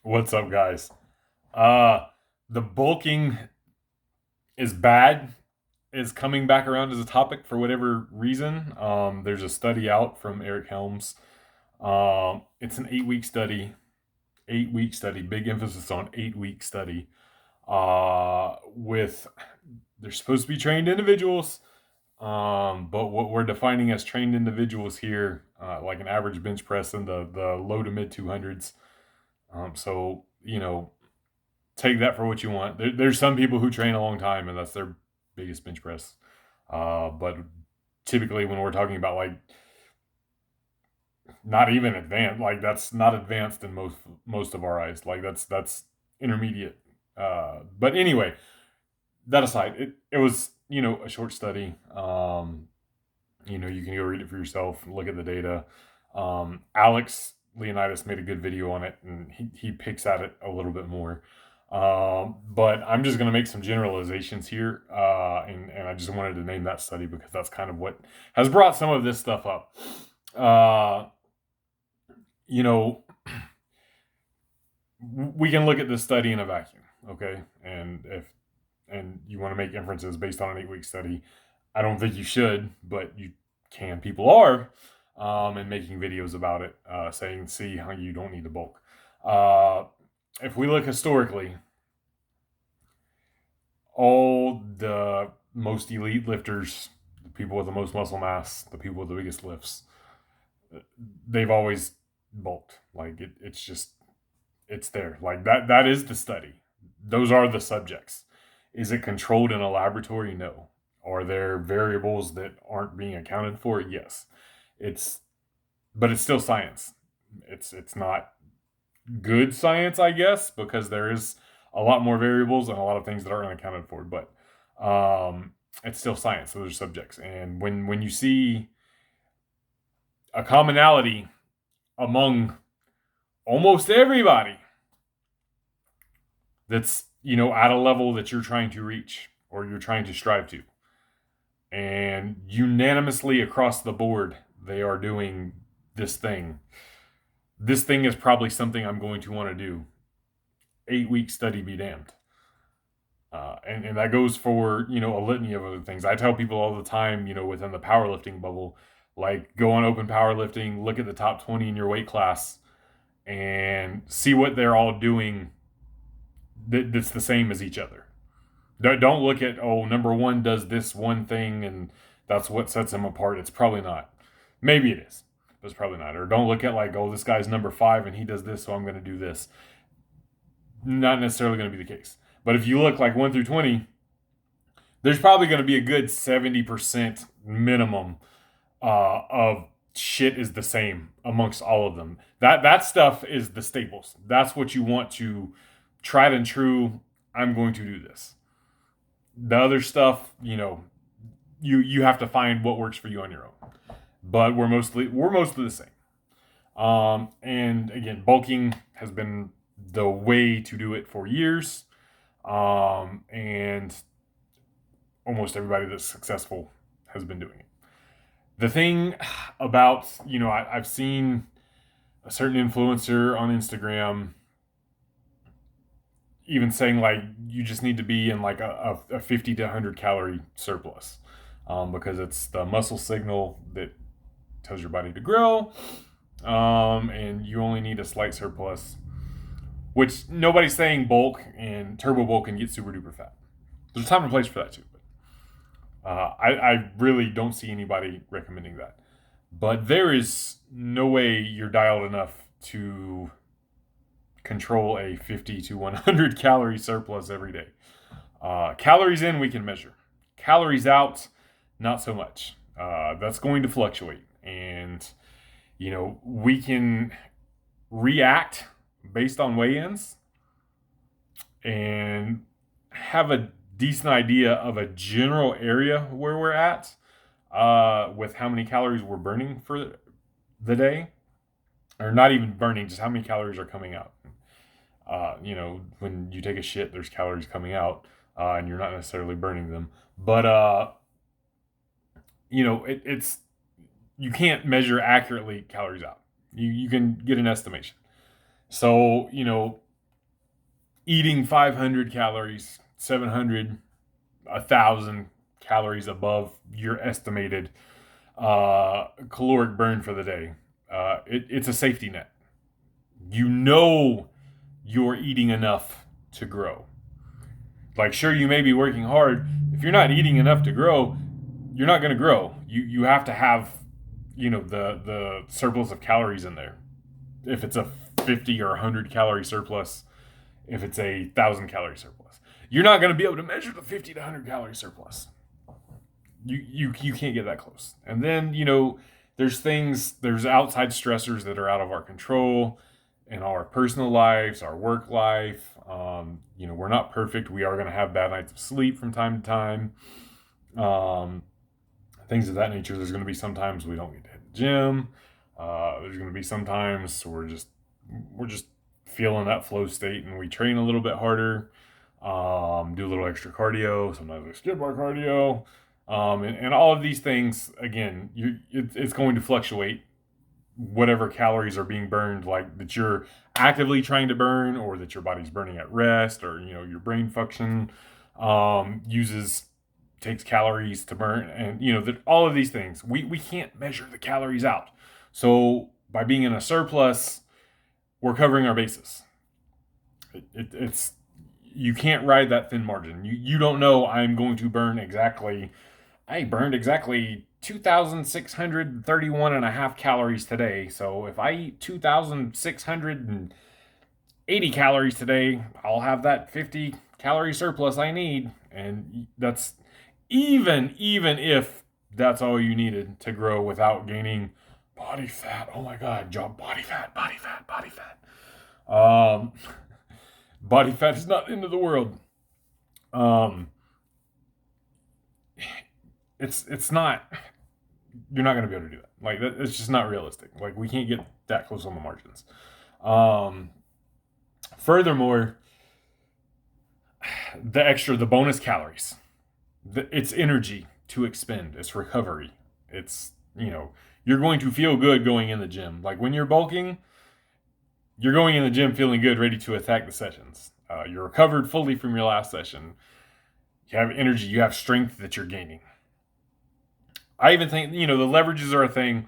What's up, guys? Uh, the bulking is bad is coming back around as a topic for whatever reason. There's a study out from Eric Helms. It's an 8 week study. 8 week study. Big emphasis on 8 week study. With they're supposed to be trained individuals. But what we're defining as trained individuals here, like an average bench press in the low to mid 200s. So take that for what you want. There's some people who train a long time and that's their biggest bench press. But typically, when we're talking about like not even advanced, like that's not advanced in most of our eyes. Like that's intermediate. But anyway, that aside, it was a short study. You can go read it for yourself, look at the data. Alex Leonidas made a good video on it, and he picks at it a little bit more. But I'm just going to make some generalizations here, and I just wanted to name that study because that's kind of what has brought some of this stuff up. Uh, you know, we can look at this study in a vacuum, okay? And you want to make inferences based on an 8 week study, I don't think you should, but you can. People are, and making videos about it, saying, see how you don't need to bulk. If we look historically, all the most elite lifters, the people with the most muscle mass, the people with the biggest lifts, they've always bulked. Like it's there. Like that is the study. Those are the subjects. Is it controlled in a laboratory? No. Are there variables that aren't being accounted for? Yes. It's but it's still science. It's not good science, I guess, because there is a lot more variables and a lot of things that aren't accounted for. But it's still science. So there's subjects, and when you see a commonality among almost everybody that's at a level that you're trying to reach or you're trying to strive to, and unanimously across the board they are doing this thing. This thing is probably something I'm going to want to do. 8 week study be damned. And that goes for a litany of other things. I tell people all the time, within the powerlifting bubble, like go on open powerlifting, look at the top 20 in your weight class, and see what they're all doing that's the same as each other. Don't look at, number one does this one thing and that's what sets him apart. It's probably not. Maybe it is, but it's probably not. Or don't look at like, this guy's number five and he does this, so I'm going to do this. Not necessarily going to be the case. But if you look like 1 through 20, there's probably going to be a good 70% minimum of shit is the same amongst all of them. That stuff is the staples. That's what you want to tried and true. I'm going to do this. The other stuff, you have to find what works for you on your own. But we're mostly the same. And again, bulking has been the way to do it for years. And almost everybody that's successful has been doing it. The thing about, I've seen a certain influencer on Instagram even saying like you just need to be in like a 50 to 100 calorie surplus, because it's the muscle signal that tells your body to grow, and you only need a slight surplus, which nobody's saying bulk and turbo bulk and get super duper fat. There's a time and place for that too, but I really don't see anybody recommending that. But there is no way you're dialed enough to control a 50 to 100 calorie surplus every day. Calories in, we can measure. Calories out, not so much. That's going to fluctuate. And, we can react based on weigh ins and have a decent idea of a general area where we're at, with how many calories we're burning for the day. Or not even burning, just how many calories are coming out. When you take a shit, there's calories coming out, and you're not necessarily burning them. But it's you can't measure accurately calories out. You can get an estimation. So eating 500 calories, 700, 1,000 calories above your estimated caloric burn for the day. It's a safety net. You know you're eating enough to grow. Like, sure, you may be working hard. If you're not eating enough to grow, you're not going to grow. You have to have, the surplus of calories in there. If it's a 50 or 100 calorie surplus, if it's a 1,000 calorie surplus, you're not going to be able to measure the 50 to 100 calorie surplus. You can't get that close. And then there's outside stressors that are out of our control in our personal lives, our work life. We're not perfect. We are going to have bad nights of sleep from time to time. Things of that nature. There's going to be sometimes we don't get to hit the gym. There's going to be sometimes we're just feeling that flow state and we train a little bit harder, do a little extra cardio. Sometimes we skip our cardio. And all of these things, again, it's going to fluctuate. Whatever calories are being burned, like that you're actively trying to burn, or that your body's burning at rest, or your brain function takes calories to burn, and that all of these things we can't measure the calories out. So by being in a surplus, we're covering our bases. It's you can't ride that thin margin. You don't know I'm going to burn exactly. I burned exactly 2,631 and a half calories today. So if I eat 2,680 calories today, I'll have that 50 calorie surplus I need. And that's even if that's all you needed to grow without gaining body fat. Oh my God, John, body fat. Body fat is not the end of the world. It's not. You're not going to be able to do that. Like, it's just not realistic. Like, we can't get that close on the margins. Furthermore, the bonus calories, it's energy to expend. It's recovery. It's you're going to feel good going in the gym. Like, when you're bulking, you're going in the gym feeling good, ready to attack the sessions. You're recovered fully from your last session. You have energy. You have strength that you're gaining. I even think, the leverages are a thing.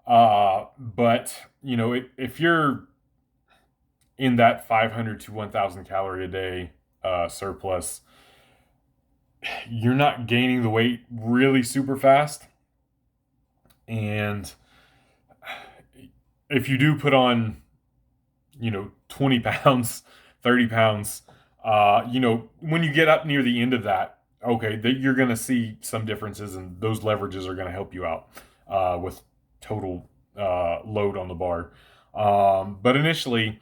But, if you're in that 500 to 1,000 calorie a day surplus, you're not gaining the weight really super fast. And if you do put on, 20 pounds, 30 pounds, when you get up near the end of that, okay, you're going to see some differences, and those leverages are going to help you out with total load on the bar. But initially,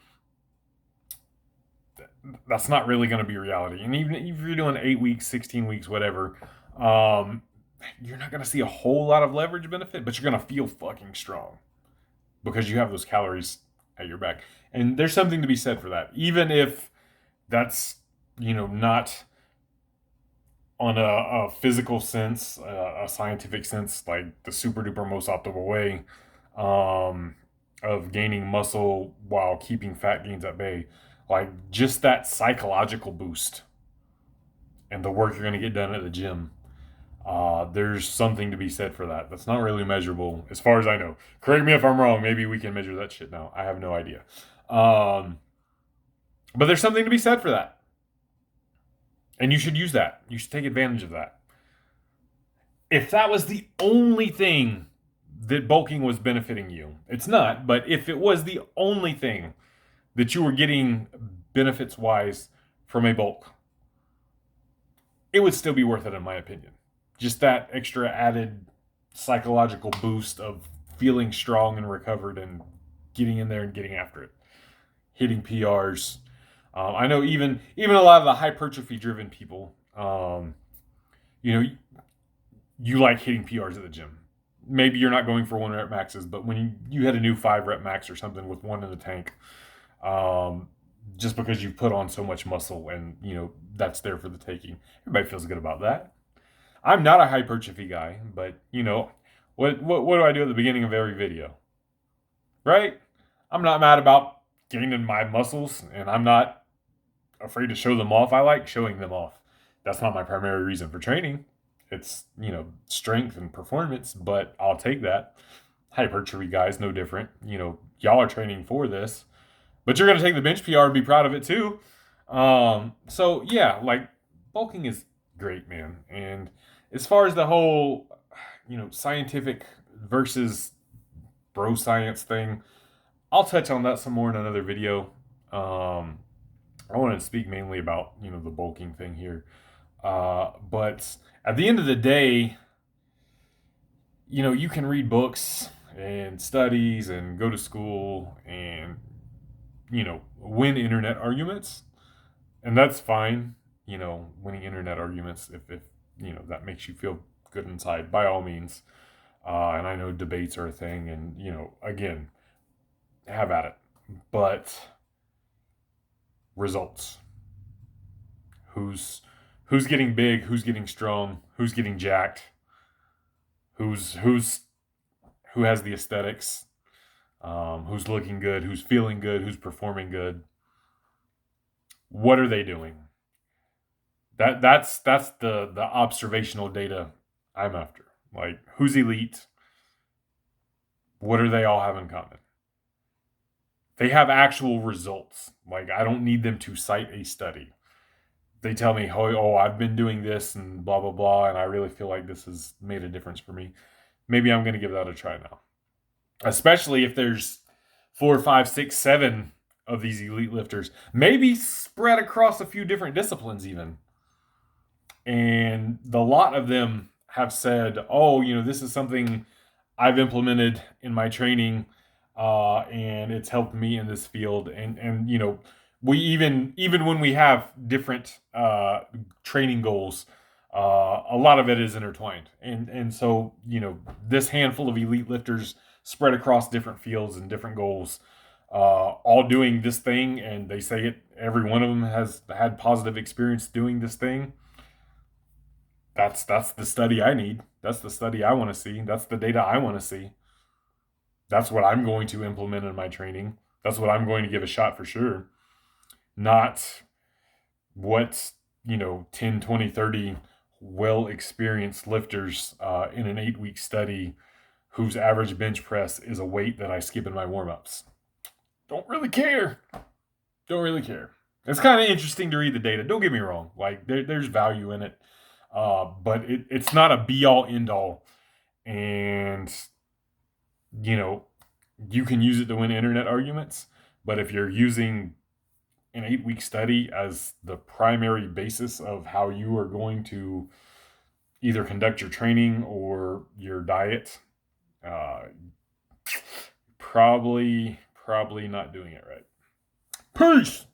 that's not really going to be reality. And even if you're doing 8 weeks, 16 weeks, whatever, you're not going to see a whole lot of leverage benefit, but you're going to feel fucking strong because you have those calories at your back. And there's something to be said for that. Even if that's, not on a physical sense, a scientific sense, like the super duper most optimal way of gaining muscle while keeping fat gains at bay. Like, just that psychological boost and the work you're going to get done at the gym. There's something to be said for that. That's not really measurable, as far as I know. Correct me if I'm wrong. Maybe we can measure that shit now. I have no idea. But there's something to be said for that. And you should use that. You should take advantage of that. If that was the only thing that bulking was benefiting you, it's not, but if it was the only thing that you were getting benefits-wise from a bulk, it would still be worth it, in my opinion. Just that extra added psychological boost of feeling strong and recovered and getting in there and getting after it. Hitting PRs. I know even a lot of the hypertrophy-driven people, you like hitting PRs at the gym. Maybe you're not going for 1 rep maxes, but when you had a new 5 rep max or something with 1 in the tank, just because you've put on so much muscle and, that's there for the taking. Everybody feels good about that. I'm not a hypertrophy guy, but, what do I do at the beginning of every video? Right? I'm not mad about gaining my muscles, and I'm not afraid to show them off. I like showing them off. That's not my primary reason for training. It's, strength and performance, but I'll take that. Hypertrophy guys, no different. Y'all are training for this, but you're going to take the bench PR and be proud of it too. So yeah, like bulking is great, man. And as far as the whole, scientific versus bro science thing, I'll touch on that some more in another video. I want to speak mainly about, the bulking thing here. But at the end of the day, you can read books and studies and go to school and, win internet arguments. And that's fine, winning internet arguments if that makes you feel good inside, by all means. And I know debates are a thing, and, again, have at it. But results. Who's getting big, who's getting strong, who's getting jacked, who has the aesthetics, who's looking good, who's feeling good, who's performing good. What are they doing? That's the observational data I'm after. Like, who's elite? What do they all have in common? They have actual results. Like, I don't need them to cite a study. They tell me, oh, I've been doing this and blah, blah, blah, and I really feel like this has made a difference for me. Maybe I'm going to give that a try now. Especially if there's 4, 5, 6, 7 of these elite lifters. Maybe spread across a few different disciplines even. And the lot of them have said, oh, this is something I've implemented in my training, and it's helped me in this field. And we even when we have different training goals, a lot of it is intertwined. And so, this handful of elite lifters spread across different fields and different goals, all doing this thing, and they say it, every one of them has had positive experience doing this thing. That's the study I need. That's the study I want to see. That's the data I want to see. That's what I'm going to implement in my training. That's what I'm going to give a shot for sure. Not what, 10, 20, 30 well-experienced lifters in an 8-week study whose average bench press is a weight that I skip in my warm-ups. Don't really care. It's kind of interesting to read the data. Don't get me wrong. Like, there's value in it. But it's not a be-all, end-all. And, you can use it to win internet arguments. But if you're using an 8-week study as the primary basis of how you are going to either conduct your training or your diet, probably not doing it right. Peace!